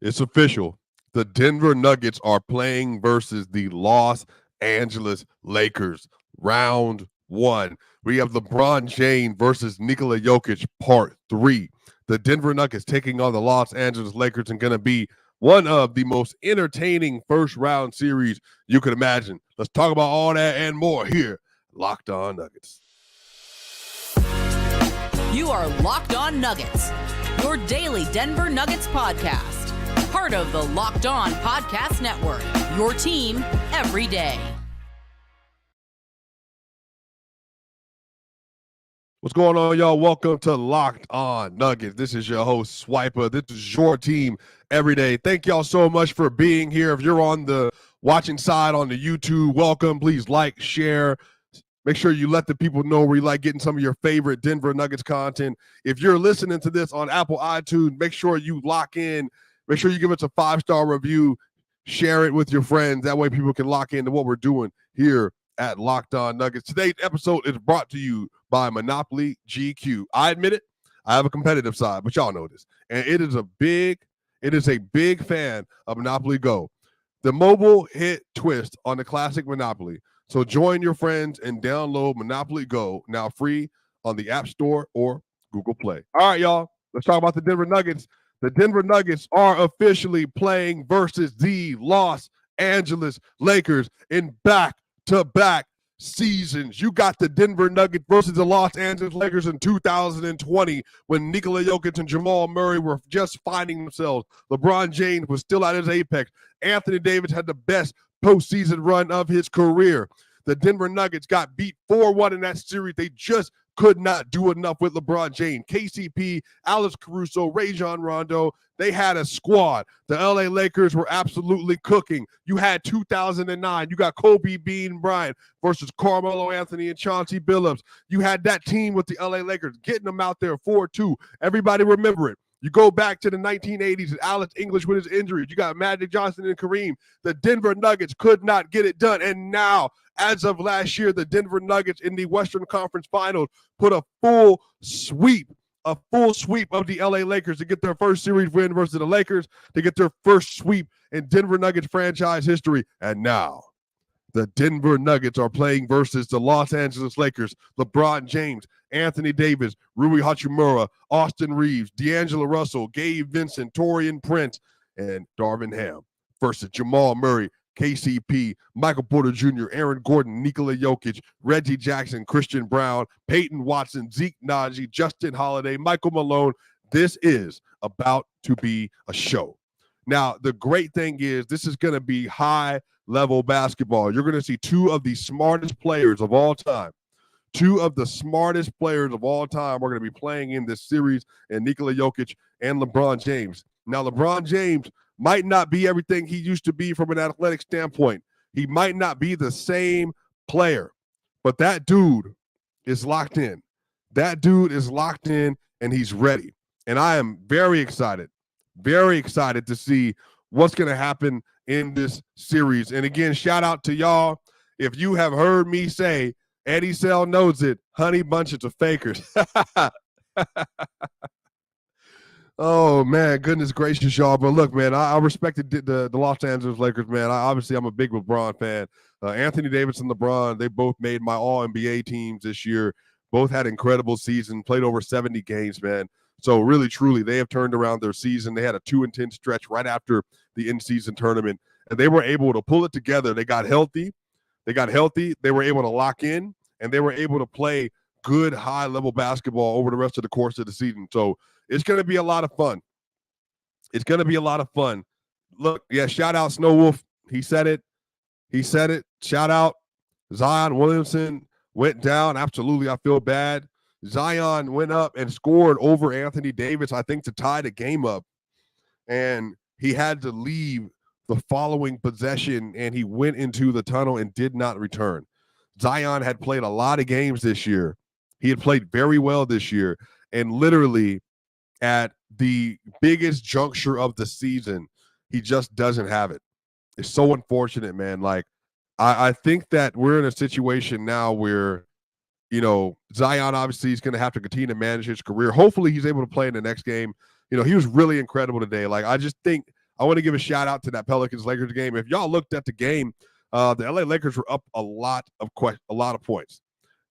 It's official. The Denver Nuggets are playing versus the Los Angeles Lakers. Round one. We have LeBron James versus Nikola Jokic, part three. The Denver Nuggets taking on the Los Angeles Lakers and going to be one of the most entertaining first round series you could imagine. Let's talk about all that and more here. Locked On Nuggets. You are Locked On Nuggets, your daily Denver Nuggets podcast. Part of the Locked On Podcast Network, your team every day. What's going on, y'all? Welcome to Locked On Nuggets. This is your host, Swiper. This is your team every day. Thank y'all so much for being here. If you're on the watching side on the YouTube, welcome. Please like, share. Make sure you let the people know where you like getting some of your favorite Denver Nuggets content. If you're listening to this on Apple iTunes, make sure you lock in. Make sure you give us a 5-star review. Share it with your friends. That way people can lock into what we're doing here at Locked On Nuggets. Today's episode is brought to you by Monopoly GQ. I admit it, I have a competitive side, but y'all know this. And it is a big fan of Monopoly Go. The mobile hit twist on the classic Monopoly. So join your friends and download Monopoly Go, now free on the App Store or Google Play. All right, y'all, let's talk about the Denver Nuggets. The Denver Nuggets are officially playing versus the Los Angeles Lakers in back-to-back seasons. You got the Denver Nuggets versus the Los Angeles Lakers in 2020 when Nikola Jokic and Jamal Murray were just finding themselves. LeBron James was still at his apex. Anthony Davis had the best postseason run of his career. The Denver Nuggets got beat 4-1 in that series. They just could not do enough with LeBron James. KCP, Alex Caruso, Rajon Rondo, they had a squad. The LA Lakers were absolutely cooking. You had 2009. You got Kobe Bean Bryant versus Carmelo Anthony and Chauncey Billups. You had that team with the LA Lakers getting them out there 4-2. Everybody remember it. You go back to the 1980s and Alex English with his injuries. You got Magic Johnson and Kareem. The Denver Nuggets could not get it done. And now, as of last year, the Denver Nuggets in the Western Conference Finals put a full sweep of the LA Lakers to get their first series win versus the Lakers, to get their first sweep in Denver Nuggets franchise history. And now, the Denver Nuggets are playing versus the Los Angeles Lakers. LeBron James, Anthony Davis, Rui Hachimura, Austin Reeves, D'Angelo Russell, Gabe Vincent, Taurean Prince, and Darvin Ham versus Jamal Murray, KCP, Michael Porter Jr., Aaron Gordon, Nikola Jokic, Reggie Jackson, Christian Brown, Peyton Watson, Zeke Naji, Justin Holiday, Michael Malone. This is about to be a show. Now, the great thing is this is going to be high-level basketball. You're going to see two of the smartest players of all time. Two of the smartest players of all time are going to be playing in this series, and Nikola Jokic and LeBron James. Now, LeBron James might not be everything he used to be from an athletic standpoint. He might not be the same player, but that dude is locked in. That dude is locked in, and he's ready. And I am very excited to see what's going to happen in this series. And again, shout out to y'all. If you have heard me say, Eddie Sell knows it, honey bunches of fakers. Oh, man, goodness gracious, y'all. But look, man, I respected the Los Angeles Lakers, man. Obviously, I'm a big LeBron fan. Anthony Davis and LeBron, they both made my All-NBA teams this year. Both had incredible seasons, played over 70 games, man. So really, truly, they have turned around their season. They had a 2-10 stretch right after the in-season tournament, and they were able to pull it together. They got healthy. They were able to lock in, and they were able to play good high-level basketball over the rest of the course of the season. So it's going to be a lot of fun. Look, yeah, shout out Snow Wolf. He said it. Shout out Zion Williamson went down. Absolutely, I feel bad. Zion went up and scored over Anthony Davis, I think, to tie the game up. And he had to leave the following possession, and he went into the tunnel and did not return. Zion had played a lot of games this year. He had played very well this year. And literally at the biggest juncture of the season, he just doesn't have it. It's so unfortunate, man. Like, I think that we're in a situation now where, you know, Zion obviously is going to have to continue to manage his career. Hopefully he's able to play in the next game. You know, he was really incredible today. Like, I I want to give a shout out to that Pelicans-Lakers game. If y'all looked at the game, the LA Lakers were up a lot of points.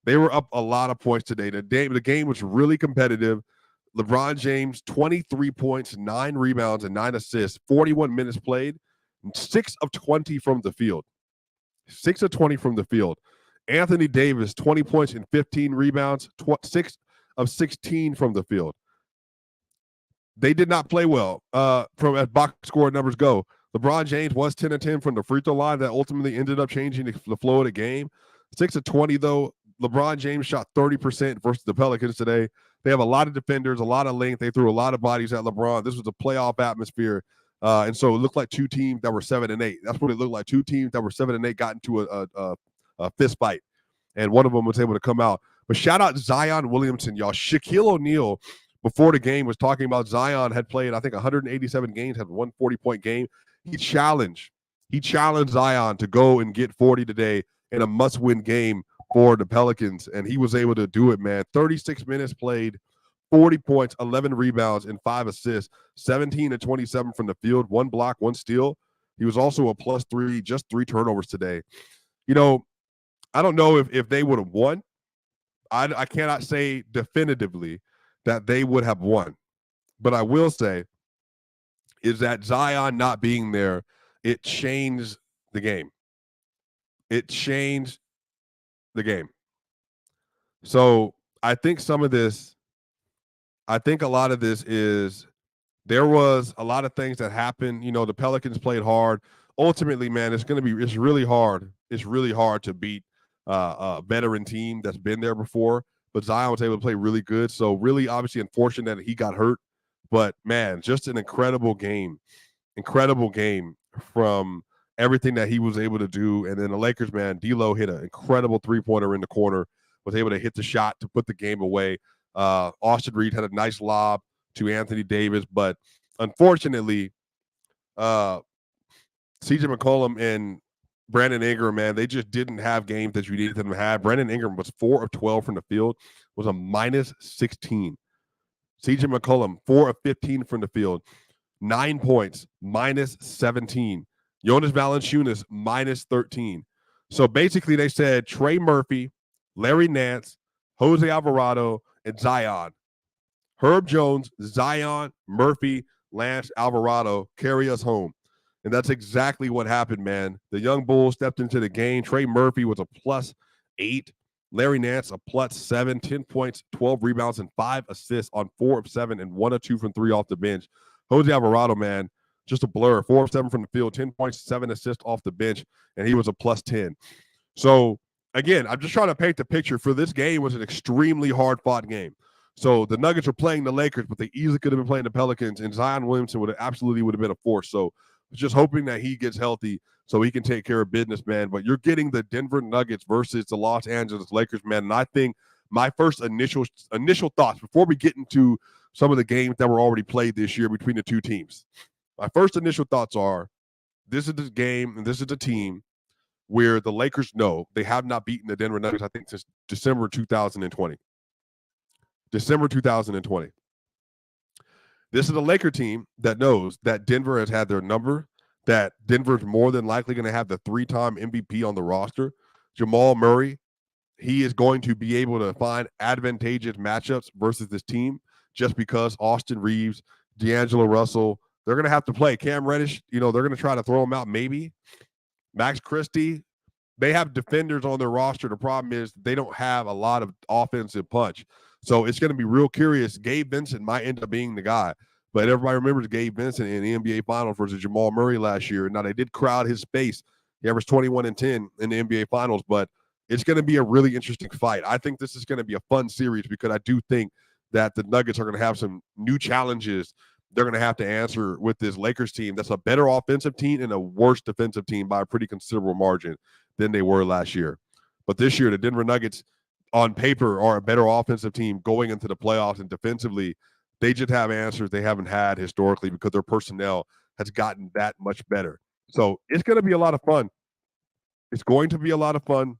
They were up a lot of points today. The game was really competitive. LeBron James, 23 points, 9 rebounds, and 9 assists, 41 minutes played, 6 of 20 from the field. 6 of 20 from the field. Anthony Davis, 20 points and 15 rebounds, 6 of 16 from the field. They did not play well from as box score numbers go. LeBron James was 10 of 10 from the free throw line. That ultimately ended up changing the flow of the game. 6 of 20, though. LeBron James shot 30% versus the Pelicans today. They have a lot of defenders, a lot of length. They threw a lot of bodies at LeBron. This was a playoff atmosphere. And so it looked like two teams that were 7-8. That's what it looked like. Two teams that were 7-8 got into a fist fight. And one of them was able to come out. But shout out Zion Williamson, y'all. Shaquille O'Neal, before the game, was talking about Zion had played, I think, 187 games, had 140-point game. He challenged Zion to go and get 40 today in a must-win game for the Pelicans, and he was able to do it, man. 36 minutes played, 40 points, 11 rebounds, and 5 assists, 17 and 27 from the field, 1 block, 1 steal. He was also a +3, just 3 turnovers today. You know, I don't know if they would have won. I cannot say definitively that they would have won. But I will say is that Zion not being there, it changed the game. It changed the game. So I think a lot of this is there was a lot of things that happened. You know, the Pelicans played hard. Ultimately, man, it's really hard. It's really hard to beat a veteran team that's been there before. But Zion was able to play really good. So really, obviously, unfortunate that he got hurt. But man, just an incredible game from everything that he was able to do. And then the Lakers, man, D'Lo hit an incredible 3-pointer in the corner, was able to hit the shot to put the game away. Austin Reed had a nice lob to Anthony Davis, but unfortunately, CJ McCollum and Brandon Ingram, man, they just didn't have games that you needed them to have. Brandon Ingram was 4 of 12 from the field, was a -16. CJ McCollum, 4 of 15 from the field, 9 points, -17. Jonas Valanciunas, -13. So basically they said Trey Murphy, Larry Nance, Jose Alvarado, and Zion. Herb Jones, Zion, Murphy, Lance, Alvarado carry us home. And that's exactly what happened, man. The young Bulls stepped into the game. Trey Murphy was a +8. Larry Nance, a +7, 10 points, 12 rebounds, and 5 assists on 4 of 7 and 1 of 2 from 3 off the bench. Jose Alvarado, man, just a blur. 4 of 7 from the field, 10 points, 7 assists off the bench, and he was a +10. So, again, I'm just trying to paint the picture for this game. Was an extremely hard-fought game. So the Nuggets were playing the Lakers, but they easily could have been playing the Pelicans, and Zion Williamson would have been a force. So just hoping that he gets healthy so he can take care of business, man. But you're getting the Denver Nuggets versus the Los Angeles Lakers, man. And I think my first initial thoughts before we get into some of the games that were already played this year between the two teams, my first initial thoughts are this is the game and this is the team where the Lakers know they have not beaten the Denver Nuggets, I think, since December 2020. December 2020. This is a Laker team that knows that Denver has had their number, that Denver's more than likely going to have the 3-time MVP on the roster. Jamal Murray, he is going to be able to find advantageous matchups versus this team just because Austin Reeves, D'Angelo Russell, they're going to have to play. Cam Reddish, they're going to try to throw him out maybe. Max Christie, they have defenders on their roster. The problem is they don't have a lot of offensive punch. So it's going to be real curious. Gabe Vincent might end up being the guy. But everybody remembers Gabe Vincent in the NBA Finals versus Jamal Murray last year. Now, they did crowd his space. He averaged 21 and 10 in the NBA Finals. But it's going to be a really interesting fight. I think this is going to be a fun series because I do think that the Nuggets are going to have some new challenges they're going to have to answer with this Lakers team that's a better offensive team and a worse defensive team by a pretty considerable margin than they were last year. But this year, the Denver Nuggets, on paper, are a better offensive team going into the playoffs, and defensively, they just have answers they haven't had historically because their personnel has gotten that much better. So it's going to be a lot of fun. It's going to be a lot of fun.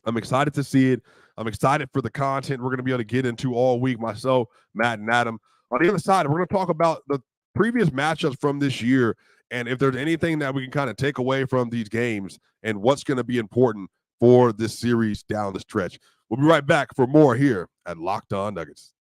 I'm excited to see it. I'm excited for the content we're going to be able to get into all week, myself, Matt, and Adam. On the other side, we're going to talk about previous matchups from this year, and if there's anything that we can kind of take away from these games and what's going to be important for this series down the stretch. We'll be right back for more here at Locked On Nuggets.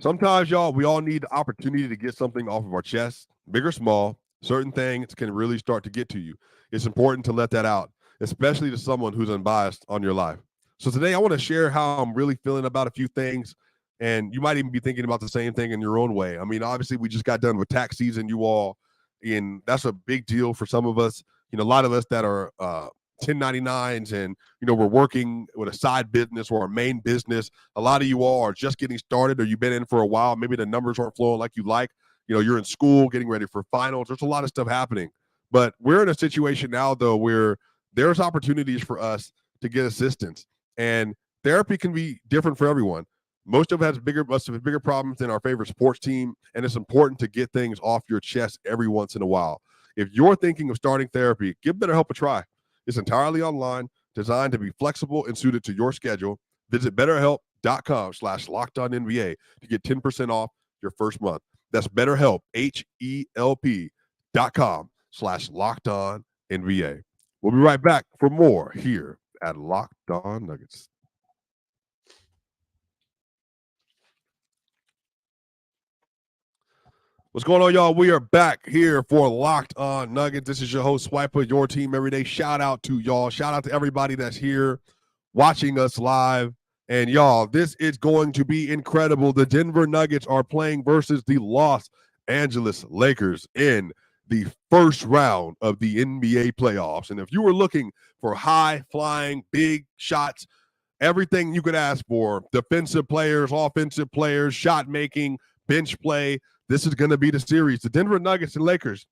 Sometimes, y'all, we all need the opportunity to get something off of our chest, big or small. Certain things can really start to get to you. It's important to let that out, especially to someone who's unbiased on your life. So today I want to share how I'm really feeling about a few things, and you might even be thinking about the same thing in your own way. I mean, obviously, we just got done with tax season, you all, and that's a big deal for some of us. You know, a lot of us that are 1099s and, you know, we're working with a side business or a main business. A lot of you all are just getting started, or you've been in for a while. Maybe the numbers aren't flowing like you like. You know, you're in school getting ready for finals. There's a lot of stuff happening. But we're in a situation now, though, where there's opportunities for us to get assistance. And therapy can be different for everyone. Most of us have bigger problems than our favorite sports team, and it's important to get things off your chest every once in a while. If you're thinking of starting therapy, give BetterHelp a try. It's entirely online, designed to be flexible and suited to your schedule. Visit BetterHelp.com/LockedOnNBA to get 10% off your first month. That's BetterHelp, HELP.com/LockedOnNBA. We'll be right back for more here at Locked On Nuggets. What's going on, y'all? We are back here for Locked On Nuggets. This is your host, Swiper, your team every day. Shout out to y'all. Shout out to everybody that's here watching us live. And y'all, this is going to be incredible. The Denver Nuggets are playing versus the Los Angeles Lakers in the first round of the NBA playoffs. And if you were looking for high-flying, big shots, everything you could ask for, defensive players, offensive players, shot-making, bench play, this is going to be the series. The Denver Nuggets and Lakers,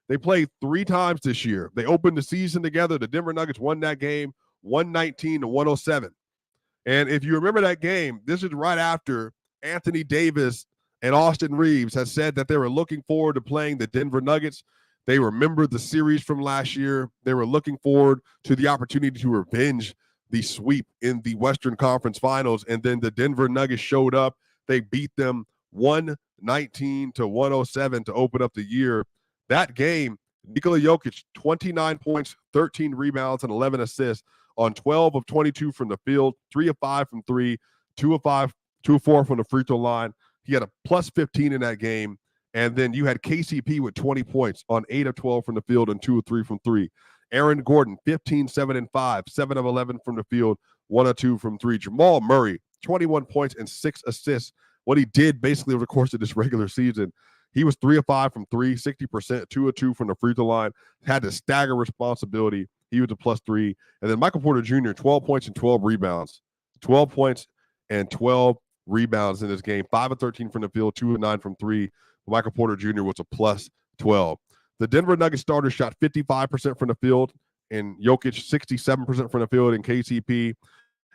they played 3 times this year. They opened the season together. The Denver Nuggets won that game 119-107. And if you remember that game, this is right after Anthony Davis and Austin Reeves had said that they were looking forward to playing the Denver Nuggets. They remembered the series from last year. They were looking forward to the opportunity to revenge the sweep in the Western Conference Finals. And then the Denver Nuggets showed up. They beat them 119-107 to open up the year. That game, Nikola Jokic, 29 points, 13 rebounds, and 11 assists on 12 of 22 from the field, 3 of 5 from 3, 2 of 5, 2 of 4 from the free throw line. He had a plus 15 in that game. And then you had KCP with 20 points on 8 of 12 from the field and 2 of 3 from 3. Aaron Gordon, 15, 7, and 5, 7 of 11 from the field, 1 of 2 from 3. Jamal Murray, 21 points and 6 assists. What he did basically over the course of this regular season, he was 3 of 5 from 3, 60%, 2 of 2 from the free throw line, had to stagger responsibility. He was a plus 3. And then Michael Porter Jr., 12 points and 12 rebounds. 12 points and 12 rebounds in this game. 5 of 13 from the field, 2 of 9 from 3. Michael Porter Jr. was a plus 12. The Denver Nuggets starters shot 55% from the field, and Jokic 67% from the field, and KCP,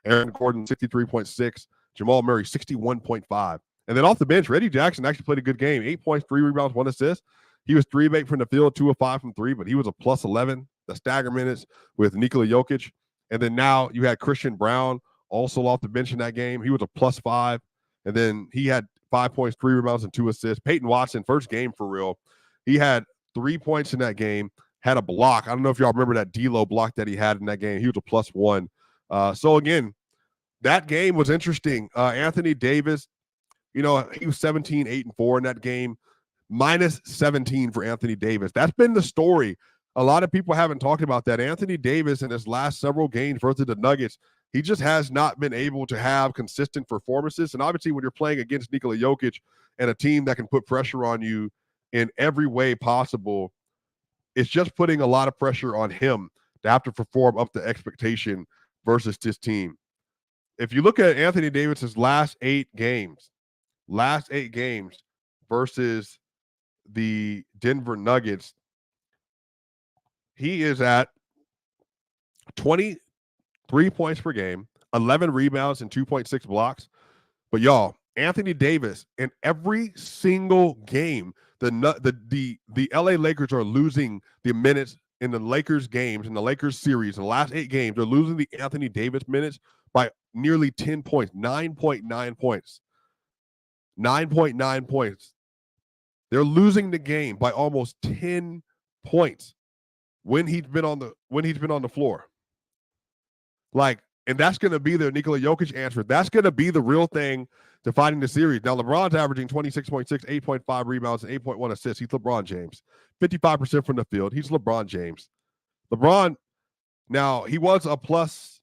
Aaron Gordon 63.6, Jamal Murray 61.5. And then off the bench, Reggie Jackson actually played a good game. 8 points, 3 rebounds, 1 assist. He was 3 of 8 from the field, 2 of 5 from 3, but he was a plus 11. The stagger minutes with Nikola Jokic. And then now you had Christian Brown also off the bench in that game. He was a plus 5. And then he had 5 points, 3 rebounds, and 2 assists. Peyton Watson, first game for real. He had 3 points in that game, had a block. I don't know if y'all remember that D'Lo block that he had in that game. He was a plus 1. So again, that game was interesting. Anthony Davis, you know, he was 17, 8, and 4 in that game. Minus 17 for Anthony Davis. That's been the story. A lot of people haven't talked about that. Anthony Davis in his last several games versus the Nuggets, he just has not been able to have consistent performances. And obviously when you're playing against Nikola Jokic and a team that can put pressure on you in every way possible, it's just putting a lot of pressure on him to have to perform up to expectation versus this team. If you look at Anthony Davis's last 8 games versus the Denver Nuggets, he is at 23 points per game, 11 rebounds, and 2.6 blocks. But y'all, Anthony Davis in every single game, the LA Lakers are losing the minutes in the Lakers games, in the Lakers series, in the last 8 games, they're losing the Anthony Davis minutes by nearly 10 points, 9.9 points. 9.9 points. They're losing the game by almost 10 points when he's been on the floor. Like, and that's going to be the Nikola Jokic answer. That's going to be the real thing defining the series. Now, LeBron's averaging 26.6, 8.5 rebounds, and 8.1 assists. He's LeBron James. 55% from the field. He's LeBron James. LeBron, now, he was a plus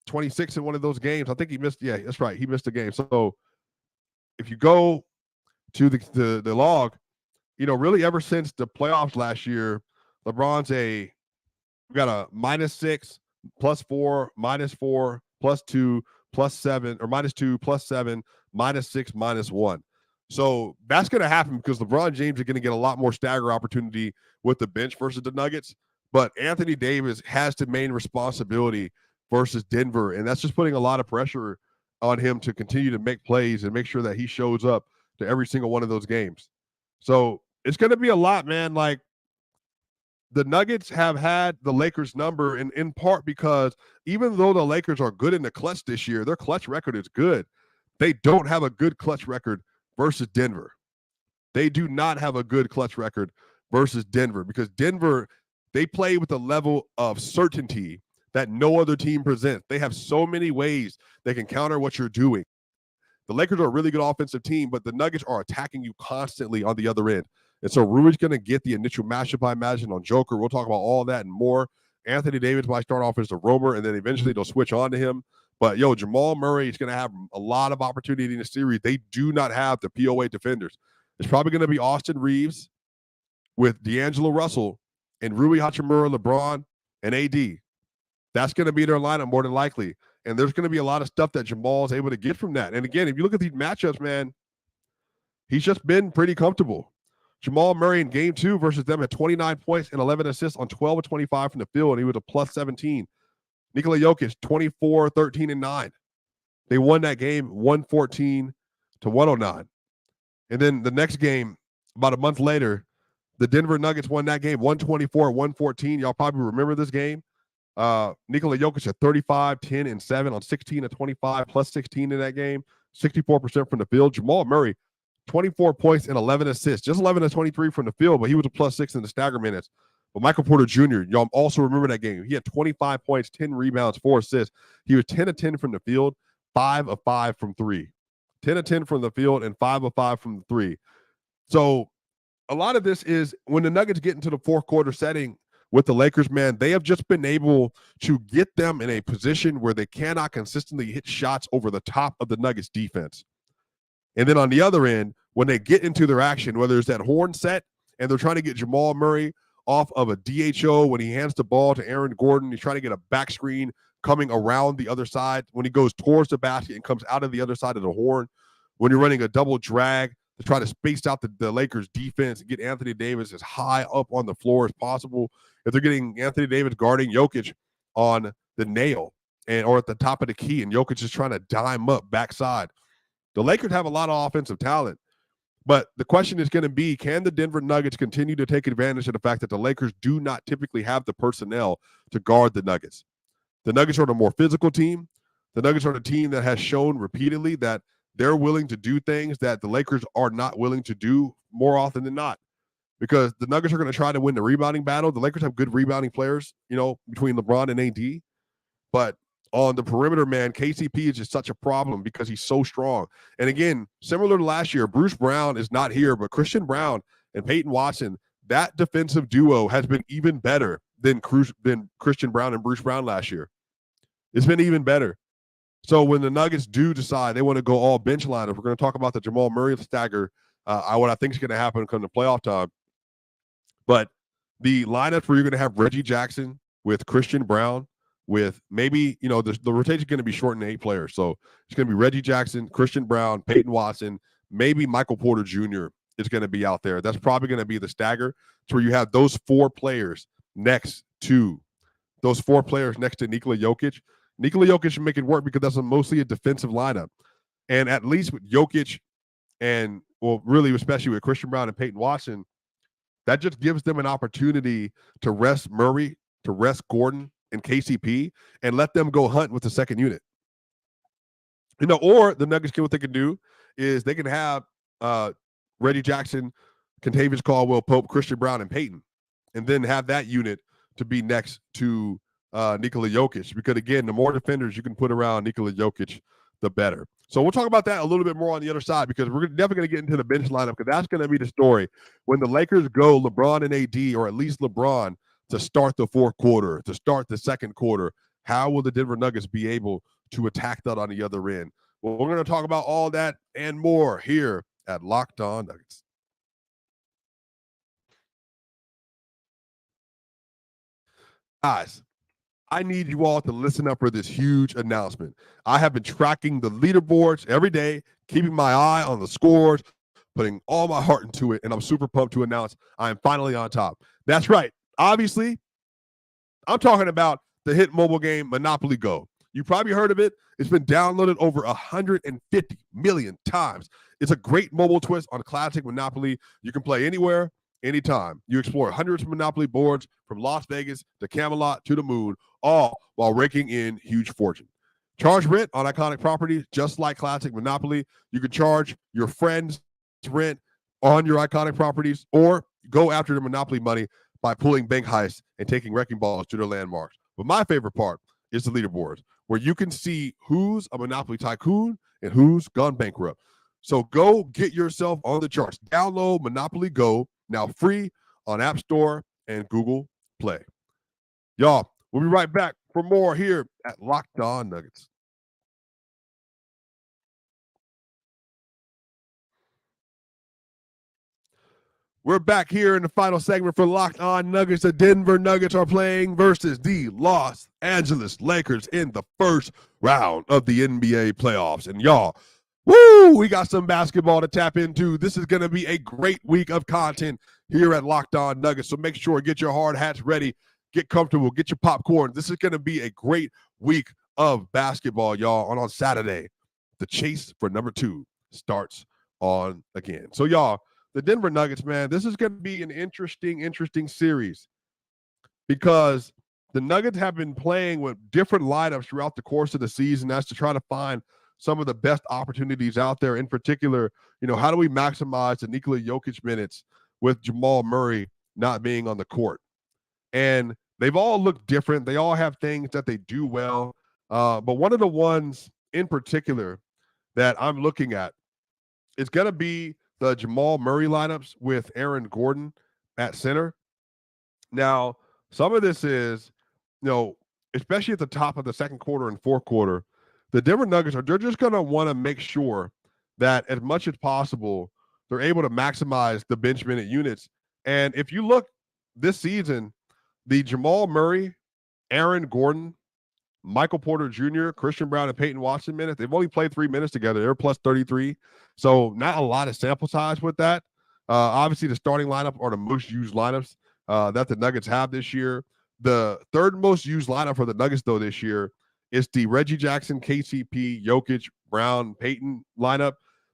26 in one of those games. I think he missed. Yeah, that's right. He missed a game. So if you go to the log, really ever since the playoffs last year, LeBron's we got a -6, +4, -4, +2, +7, or -2, +7, -6, -1. So that's going to happen because LeBron James is going to get a lot more stagger opportunity with the bench versus the Nuggets. But Anthony Davis has the main responsibility versus Denver, and that's just putting a lot of pressure on him to continue to make plays and make sure that he shows up to every single one of those games. So it's going to be a lot, man. Like, the Nuggets have had the Lakers number in part because even though the Lakers are good in the clutch this year, their clutch record is good. They don't have a good clutch record versus Denver. They do not have a good clutch record versus Denver because Denver, they play with a level of certainty that no other team presents. They have so many ways they can counter what you're doing. The Lakers are a really good offensive team, but the Nuggets are attacking you constantly on the other end. And so Rui's going to get the initial matchup, I imagine, on Joker. We'll talk about all that and more. Anthony Davis might start off as the roamer, and then eventually they'll switch on to him. But, Jamal Murray is going to have a lot of opportunity in the series. They do not have the POA defenders. It's probably going to be Austin Reeves with D'Angelo Russell and Rui Hachimura, LeBron, and AD. That's going to be their lineup more than likely. And there's going to be a lot of stuff that Jamal is able to get from that. And again, if you look at these matchups, man, he's just been pretty comfortable. Jamal Murray in game 2 versus them had 29 points and 11 assists on 12 of 25 from the field, and he was a plus 17. Nikola Jokic, 24, 13, and 9. They won that game 114 to 109. And then the next game, about a month later, the Denver Nuggets won that game 124, 114. Y'all probably remember this game. Nikola Jokic at 35, 10, and 7 on 16 of 25, plus 16 in that game, 64% from the field. Jamal Murray, 24 points and 11 assists, just 11 of 23 from the field, but he was a plus 6 in the stagger minutes. But Michael Porter Jr., y'all also remember that game. He had 25 points, 10 rebounds, 4 assists. He was 10 of 10 from the field, 5 of 5 from 3. 10 of 10 from the field and 5 of 5 from the 3. So a lot of this is when the Nuggets get into the fourth quarter setting with the Lakers, man, they have just been able to get them in a position where they cannot consistently hit shots over the top of the Nuggets defense. And then on the other end, when they get into their action, whether it's that horn set and they're trying to get Jamal Murray off of a DHO when he hands the ball to Aaron Gordon, he's trying to get a back screen coming around the other side when he goes towards the basket and comes out of the other side of the horn. When you're running a double drag to try to space out the Lakers defense and get Anthony Davis as high up on the floor as possible. If they're getting Anthony Davis guarding Jokic on the nail or at the top of the key and Jokic is trying to dime up backside. The Lakers have a lot of offensive talent, but the question is going to be, can the Denver Nuggets continue to take advantage of the fact that the Lakers do not typically have the personnel to guard the Nuggets? The Nuggets are the more physical team. The Nuggets are the team that has shown repeatedly that they're willing to do things that the Lakers are not willing to do more often than not, because the Nuggets are going to try to win the rebounding battle. The Lakers have good rebounding players, between LeBron and AD, but on the perimeter, man, KCP is just such a problem because he's so strong. And again, similar to last year, Bruce Brown is not here, but Christian Brown and Peyton Watson, that defensive duo has been even better than Christian Brown and Bruce Brown last year. It's been even better. So when the Nuggets do decide they want to go all bench lineup, we're going to talk about the Jamal Murray stagger, what I think is going to happen come to playoff time. But the lineup where you're going to have Reggie Jackson with Christian Brown, with maybe, the rotation is going to be shortened to 8 players. So it's going to be Reggie Jackson, Christian Brown, Peyton Watson, maybe Michael Porter Jr. is going to be out there. That's probably going to be the stagger to where you have those 4 players next to Nikola Jokic. Nikola Jokic should make it work because that's mostly a defensive lineup. And at least with Jokic and, well, really, especially with Christian Brown and Peyton Watson, that just gives them an opportunity to rest Murray, to rest Gordon and KCP, and let them go hunt with the second unit. Or the Nuggets what they can do is they can have Reggie Jackson, Contavious Caldwell Pope, Christian Brown, and Peyton, and then have that unit to be next to Nikola Jokic. Because again, the more defenders you can put around Nikola Jokic, the better. So we'll talk about that a little bit more on the other side, because we're definitely going to get into the bench lineup, because that's going to be the story. When the Lakers go LeBron and AD, or at least LeBron, to start the fourth quarter, to start the second quarter, how will the Denver Nuggets be able to attack that on the other end? Well, we're going to talk about all that and more here at Locked On Nuggets. Guys, I need you all to listen up for this huge announcement. I have been tracking the leaderboards every day, keeping my eye on the scores, putting all my heart into it, and I'm super pumped to announce I am finally on top. That's right. Obviously, I'm talking about the hit mobile game Monopoly Go. You probably heard of it. It's been downloaded over 150 million times. It's a great mobile twist on classic Monopoly. You can play anywhere, anytime. You explore hundreds of Monopoly boards from Las Vegas to Camelot to the moon, all while raking in huge fortune. Charge rent on iconic properties, just like classic Monopoly. You can charge your friends rent on your iconic properties, or go after the Monopoly money by pulling bank heists and taking wrecking balls to their landmarks. But my favorite part is the leaderboards, where you can see who's a Monopoly tycoon and who's gone bankrupt. So go get yourself on the charts. Download Monopoly Go, now free on App Store and Google Play. Y'all, we'll be right back for more here at Locked On Nuggets. We're back here in the final segment for Locked On Nuggets. The Denver Nuggets are playing versus the Los Angeles Lakers in the first round of the NBA playoffs. And y'all, we got some basketball to tap into. This is going to be a great week of content here at Locked On Nuggets. So make sure, get your hard hats ready, get comfortable, get your popcorn. This is going to be a great week of basketball, y'all. And on Saturday, the chase for number 2 starts on again. So y'all, the Denver Nuggets, man, this is going to be an interesting series, because the Nuggets have been playing with different lineups throughout the course of the season. That's to try to find some of the best opportunities out there. In particular, how do we maximize the Nikola Jokic minutes with Jamal Murray not being on the court? And they've all looked different. They all have things that they do well. But one of the ones in particular that I'm looking at is going to be the Jamal Murray lineups with Aaron Gordon at center. Now, some of this is, especially at the top of the second quarter and fourth quarter, the Denver Nuggets they're just going to want to make sure that as much as possible, they're able to maximize the bench minute units. And if you look this season, the Jamal Murray, Aaron Gordon, Michael Porter Jr., Christian Brown, and Peyton Watson minutes, they've only played 3 minutes together. They're plus 33. So not a lot of sample size with that. Obviously, the starting lineup are the most used lineups that the Nuggets have this year. The third most used lineup for the Nuggets, though, this year is the Reggie Jackson, KCP, Jokic, Brown, Peyton lineup.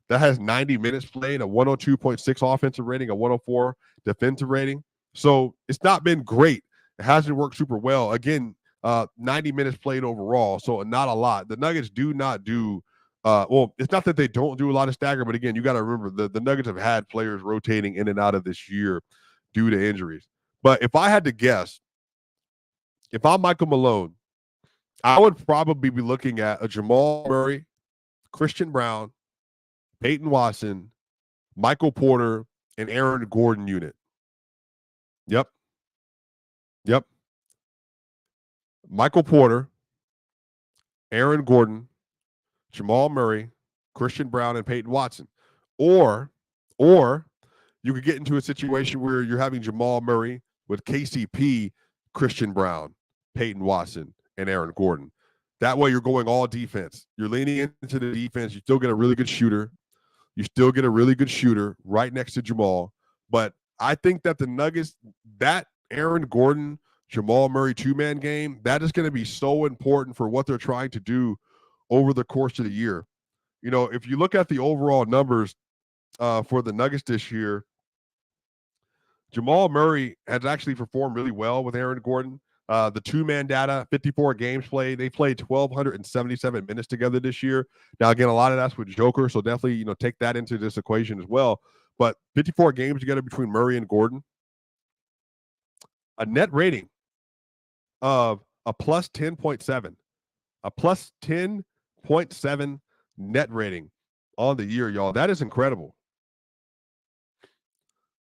That has 90 minutes played, a 102.6 offensive rating, a 104 defensive rating. So it's not been great. It hasn't worked super well. Again, 90 minutes played overall, so not a lot. The Nuggets do not do it's not that they don't do a lot of stagger, but again, you got to remember the Nuggets have had players rotating in and out of this year due to injuries. But if I had to guess, if I'm Michael Malone, I would probably be looking at a Jamal Murray, Christian Brown, Peyton Watson, Michael Porter, and Aaron Gordon unit. Yep. Michael Porter, Aaron Gordon, Jamal Murray, Christian Brown, and Peyton Watson. Or you could get into a situation where you're having Jamal Murray with KCP, Christian Brown, Peyton Watson, and Aaron Gordon. That way you're going all defense. You're leaning into the defense. You still get a really good shooter. Right next to Jamal. But I think that the Nuggets, that Aaron Gordon, Jamal Murray 2-man game, that is going to be so important for what they're trying to do over the course of the year. If you look at the overall numbers for the Nuggets this year, Jamal Murray has actually performed really well with Aaron Gordon. The two-man data, 54 games played. They played 1,277 minutes together this year. Now, again, a lot of that's with Joker, so definitely, take that into this equation as well. But 54 games together between Murray and Gordon. A net rating of a plus 10.7. A plus 10.7 net rating on the year, y'all. That is incredible.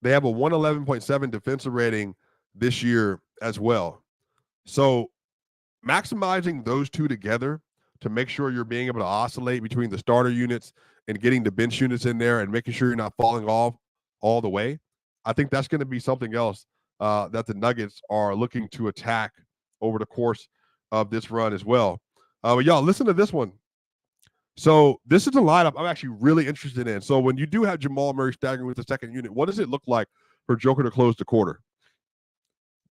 They have a 111.7 defensive rating this year as well. So maximizing those two together to make sure you're being able to oscillate between the starter units and getting the bench units in there and making sure you're not falling off all the way, I think that's going to be something else that the Nuggets are looking to attack over the course of this run as well. But y'all, listen to this one. So this is a lineup I'm actually really interested in. So when you do have Jamal Murray staggering with the second unit, what does it look like for Joker to close the quarter?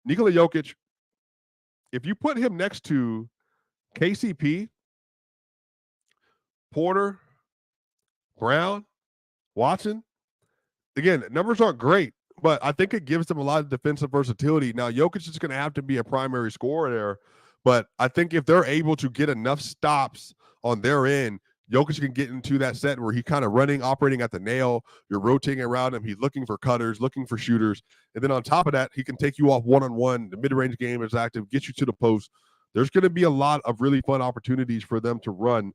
Nikola Jokic, if you put him next to KCP, Porter, Brown, Watson, again, numbers aren't great, but I think it gives them a lot of defensive versatility. Now, Jokic is going to have to be a primary scorer there, but I think if they're able to get enough stops on their end, Jokic can get into that set where he's kind of operating at the nail. You're rotating around him. He's looking for cutters, looking for shooters. And then on top of that, he can take you off one-on-one. The mid-range game is active, get you to the post. There's going to be a lot of really fun opportunities for them to run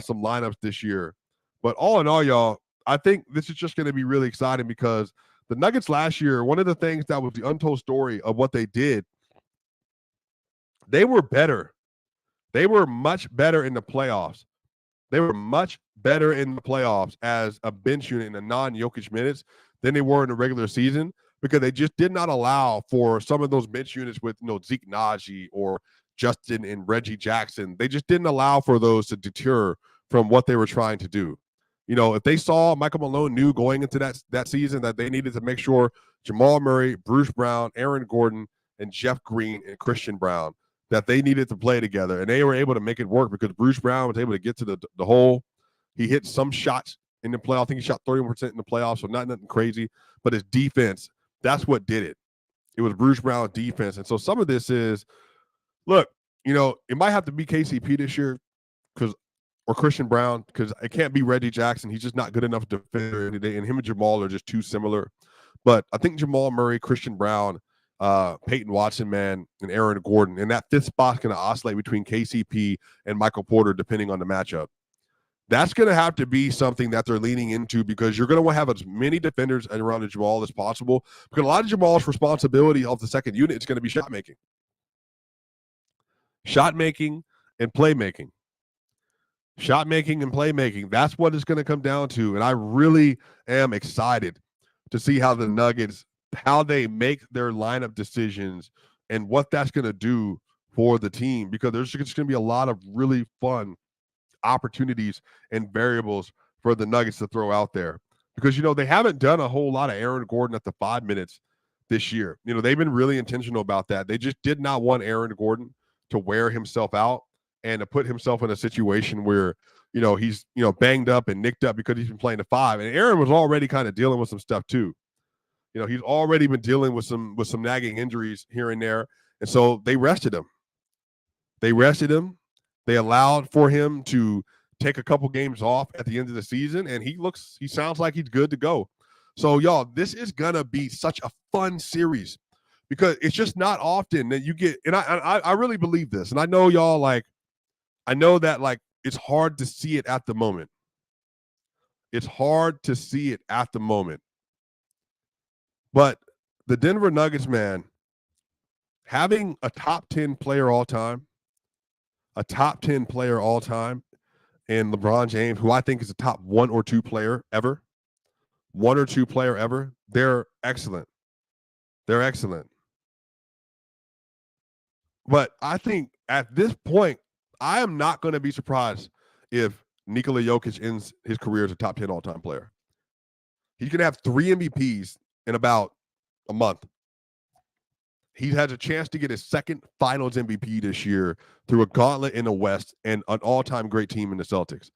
some lineups this year. But all in all, y'all, I think this is just going to be really exciting because the Nuggets last year, one of the things that was the untold story of what they did, they were better. They were much better in the playoffs. They were much better in the playoffs as a bench unit in the non-Jokic minutes than they were in the regular season because they just did not allow for some of those bench units with Zeke Naji or Justin and Reggie Jackson. They just didn't allow for those to deter from what they were trying to do. If they saw Michael Malone knew going into that season that they needed to make sure Jamal Murray, Bruce Brown, Aaron Gordon, and Jeff Green and Christian Brown, that they needed to play together, and they were able to make it work because Bruce Brown was able to get to the hole. He hit some shots in the playoffs. I think he shot 31% in the playoffs, so nothing crazy. But his defense, that's what did it. It was Bruce Brown's defense. And so some of this is, look, it might have to be KCP this year or Christian Brown because it can't be Reggie Jackson. He's just not good enough defender, and him and Jamal are just too similar. But I think Jamal Murray, Christian Brown, Peyton Watson, man, and Aaron Gordon. And that fifth spot's going to oscillate between KCP and Michael Porter, depending on the matchup. That's going to have to be something that they're leaning into because you're going to have as many defenders around Jamal as possible. Because a lot of Jamal's responsibility of the second unit is going to be shot making. Shot making and playmaking. Shot making and playmaking. That's what it's going to come down to. And I really am excited to see how the Nuggets, how they make their lineup decisions and what that's going to do for the team, because there's just going to be a lot of really fun opportunities and variables for the Nuggets to throw out there. Because, they haven't done a whole lot of Aaron Gordon at the 5 minutes this year. They've been really intentional about that. They just did not want Aaron Gordon to wear himself out and to put himself in a situation where, he's, banged up and nicked up because he's been playing the 5. And Aaron was already kind of dealing with some stuff too. He's already been dealing with some nagging injuries here and there. And so they rested him. They allowed for him to take a couple games off at the end of the season, and he sounds like he's good to go. So, y'all, this is going to be such a fun series because it's just not often that you get, and I really believe this. And I know y'all, I know that it's hard to see it at the moment. It's hard to see it at the moment. But the Denver Nuggets, man, having a top 10 player all time, in LeBron James, who I think is a top 1 or 2 player ever, they're excellent. But I think at this point, I am not going to be surprised if Nikola Jokic ends his career as a top 10 all-time player. He's going to have 3 MVPs in about a month. He has a chance to get his second finals MVP this year through a gauntlet in the West and an all-time great team in the Celtics.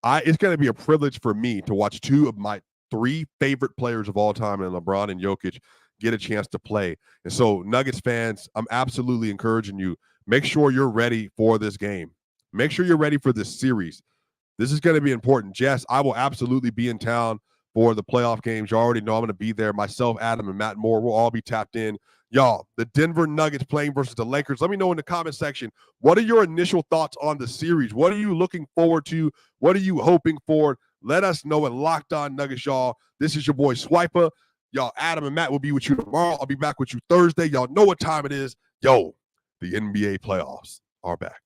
It's going to be a privilege for me to watch 2 of my 3 favorite players of all time, and LeBron and Jokic, get a chance to play. And so, Nuggets fans, I'm absolutely encouraging you, make sure you're ready for this game. Make sure you're ready for this series. This is going to be important. Jess, I will absolutely be in town for the playoff games. You already know I'm going to be there. Myself, Adam, and Matt Moore will all be tapped in. Y'all, the Denver Nuggets playing versus the Lakers. Let me know in the comment section, what are your initial thoughts on the series? What are you looking forward to? What are you hoping for? Let us know at Locked On Nuggets, y'all. This is your boy Swiper. Y'all, Adam and Matt will be with you tomorrow. I'll be back with you Thursday. Y'all know what time it is. Yo, the NBA playoffs are back.